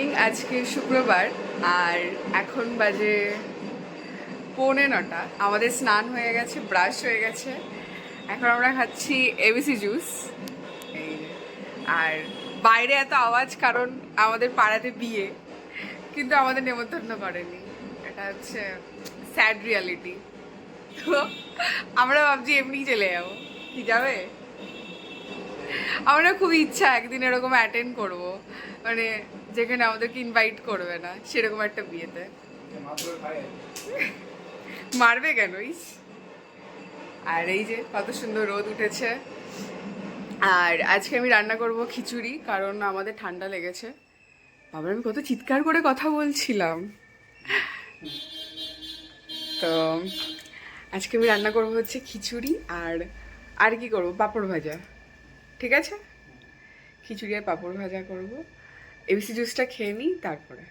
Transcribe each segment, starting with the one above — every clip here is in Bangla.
মর্নিং। আজকে শুক্রবার আর এখন বাজে 8:45। আমাদের স্নান হয়ে গেছে, ব্রাশ হয়ে গেছে। এখন আমরা খাচ্ছি এবিসি জুস। এই যে। আর বাইরে এত আওয়াজ কারণ আমাদের পাড়াতে বিয়ে, কিন্তু আমাদের নেমন্তন্ন করেনি। এটা হচ্ছে স্যাড রিয়ালিটি। তো আমরা ভাবছি এমনি চলে যাবো। কি যাবে? আমার না খুব ইচ্ছা একদিন এরকম অ্যাটেন্ড করব, মানে যেখানে আমাদেরকে ইনভাইট করবে না সেরকম একটা বিয়েতে। মারবে কেন? ইস। আর এই যে কত সুন্দর রোদ উঠেছে। আর আজকে আমি রান্না করব খিচুড়ি, কারণ আমাদের ঠান্ডা লেগেছে। বাবা, আমি কত চিৎকার করে কথা বলছিলাম। তো আজকে আমি রান্না করব হচ্ছে খিচুড়ি, আর আর কি করব, পাঁপড় ভাজা। ঠিক আছে, খিচুড়ি আর পাঁপড় ভাজা করব। এবিসি জুসটা খেয়ে নিই তারপরে।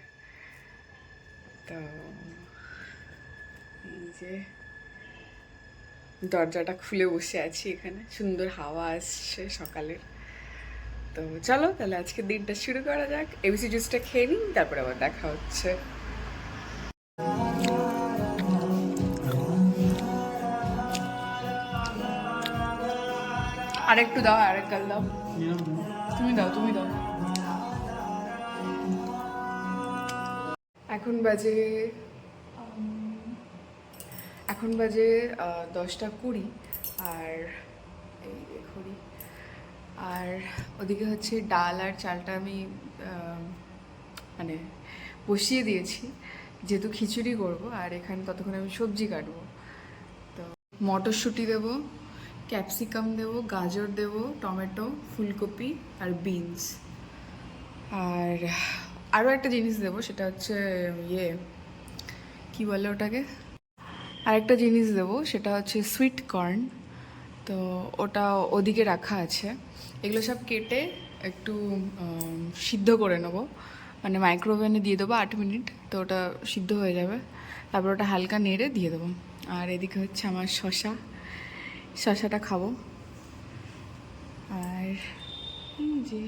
তো এই যে দরজাটা খুলে বসে আছি এখানে, সুন্দর হাওয়া আসছে সকালের। তো চলো তাহলে আজকে দিনটা শুরু করা যাক। এবিসি জুসটা খেয়ে নিই, তারপরে আবার দেখা হচ্ছে। আরেকটু দাও, আরেক গাল দাও। তুমি দাও, তুমি দাও। এখন বাজে এখন বাজে 10টা 20। আর এই ঘড়ি। আর ওদিকে হচ্ছে ডাল আর চালটা আমি মানে বসিয়ে দিয়েছি, যেহেতু খিচুড়ি করব। আর এখানে ততক্ষণ আমি সবজি কাটবো। তো মটরশুঁটি দেবো, ক্যাপসিকাম দেবো, গাজর দেবো, টমেটো, ফুলকপি আর বিনস। আর আরও একটা জিনিস দেবো, সেটা হচ্ছে ইয়ে, কী বলে ওটাকে, আরেকটা জিনিস দেবো সেটা হচ্ছে সুইট কর্ন। তো ওটা ওদিকে রাখা আছে। এগুলো সব কেটে একটু সিদ্ধ করে নেবো, মানে মাইক্রোওভেনে দিয়ে দেবো 8 মিনিট। তো ওটা সিদ্ধ হয়ে যাবে, তারপর ওটা হালকা নেড়ে দিয়ে দেবো। আর এদিকে হচ্ছে আমার শশাটা খাবো। আর জি,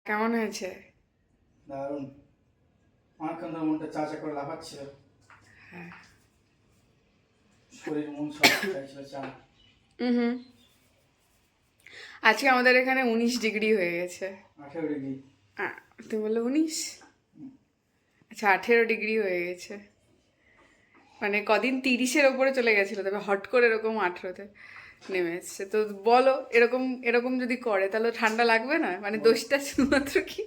কেমন হয়েছে? দারুণ। অনেকক্ষণ ধরে মনটা চা চা করে লাফাচ্ছিল। হ্যাঁ। শরীর মন সব চাইছিল চা। হুম। আজকে আমাদের এখানে 19 ডিগ্রি হয়ে গেছে। 18 ডিগ্রি। তুমি বললে 19? আচ্ছা, 18 ডিগ্রি হয়ে গেছে। মানে কদিন 30-এর ওপরে চলে গেছিলো, তবে হট করে এরকম 18-তে নেমে এসছে। তো বলো, এরকম এরকম যদি করে তাহলে ঠান্ডা লাগবে না? মানে দোষটা শুধুমাত্র কি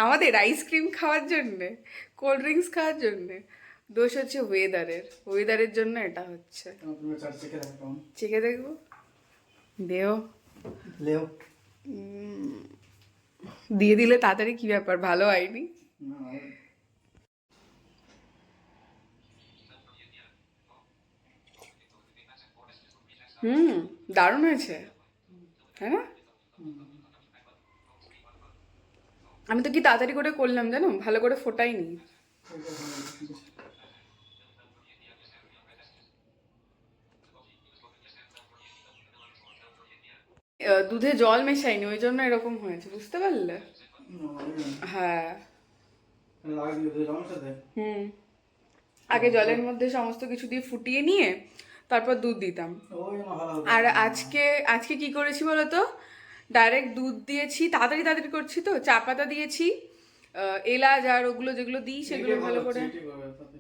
আমাদের আইসক্রিম খাওয়ার জন্যে, কোল্ড ড্রিঙ্কস খাওয়ার জন্যে? দোষ হচ্ছে ওয়েদারের জন্য এটা হচ্ছে। তুমি চা চেখে দেখো কেমন। চেখে দেখবো? দেও। লেও। দিয়ে দিলে তাড়াতাড়ি, কি ব্যাপার, ভালো হয়নি? হুম, দারুণ হয়েছে, তাই না? আমি তো কি তাড়াতাড়ি করে করলাম জানো, ভালো করে ফোটাইনি। দুধে জল মেশাইনি, ওই জন্য এরকম হয়েছে, বুঝতে পারলে? হ্যাঁ লাগিয়ে দিয়ে জলের সাথে হুম, আগে জলের মধ্যে সমস্ত কিছু দিয়ে ফুটিয়ে নিয়ে তারপর দুধ দিতাম। ওই জন্য ভালো হবে। আর আজকে আজকে কি করেছি বলতো, ডাইরেক্ট দুধ দিয়েছি, তাড়াতাড়ি তাড়াতাড়ি করছি তো, চা পাতা দিয়েছি, এলাচ আর ওগুলো যেগুলো দিই সেগুলো এটাই ভালো হচ্ছে, করে। এটাই ভালো তাতে।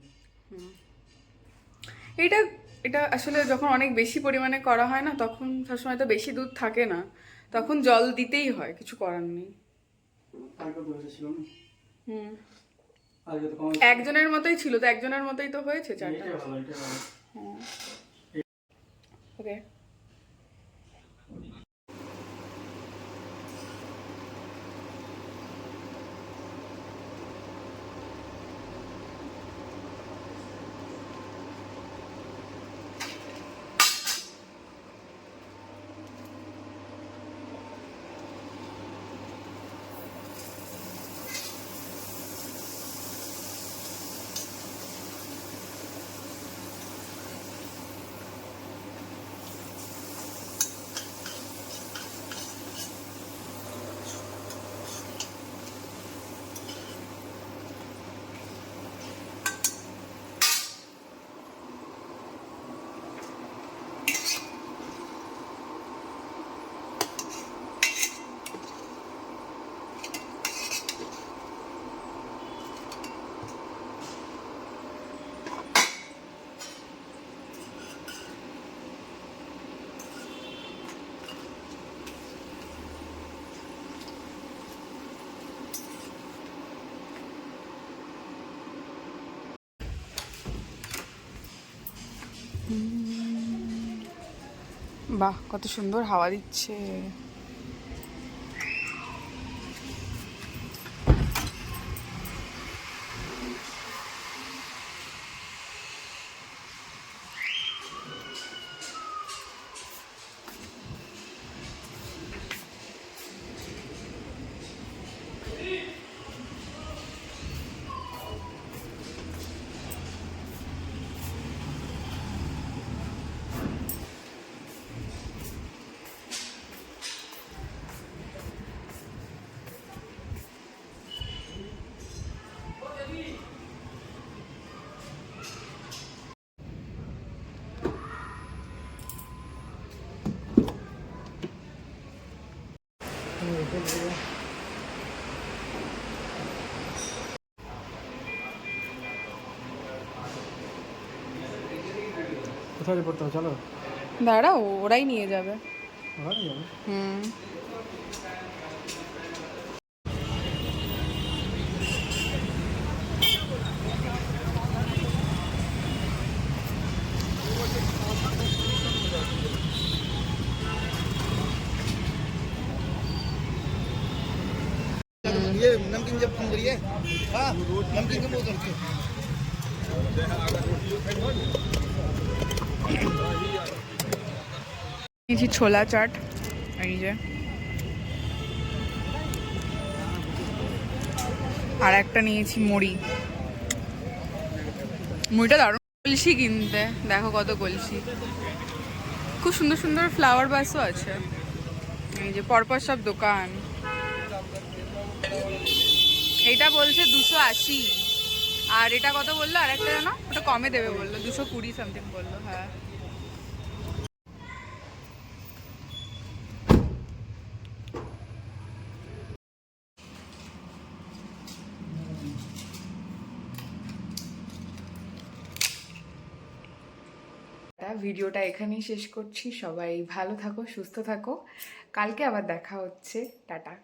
এটা এটা আসলে যখন অনেক বেশি পরিমাণে করা হয় না, তখন সবসময় তো বেশি দুধ থাকে না, তখন জল দিতেই হয়, কিছু করার নেই। কালকে তো হয়েছিল না, হুম, আজকে তো কম। একজনের মতোই ছিল তো, একজনের মতোই তো হয়েছে চারটা। এটাই ভালো, এটাই ভালো। ওকে। বাহ, কত সুন্দর হাওয়া দিচ্ছে। কোথায় পড়তে হবে, চলো। দাঁড়াও, ওরাই নিয়ে যাবে। ওরা নিয়ে যাবে। হুম। ये नमकीन जब फोन करिए, हाँ नमकीन का बोतल के নিয়েছি ছোলা চাট, এই যে, আর একটা নিয়েছি মুড়ি। মুড়িটা দারুণ কলসি কিনতে, দেখো কত কলসি, খুব সুন্দর সুন্দর ফ্লাওয়ার বাসও আছে, এই যে পরপর সব দোকান। এইটা বলছে 280, আর এটা কত বললো, আর একটা জানো ওটা কমে দেবে বললো, 220 সামথিং বললো। হ্যাঁ, ভিডিওটা এখানেই শেষ করছি। সবাই ভালো থাকো, সুস্থ থাকো, কালকে আবার দেখা হচ্ছে। টাটা।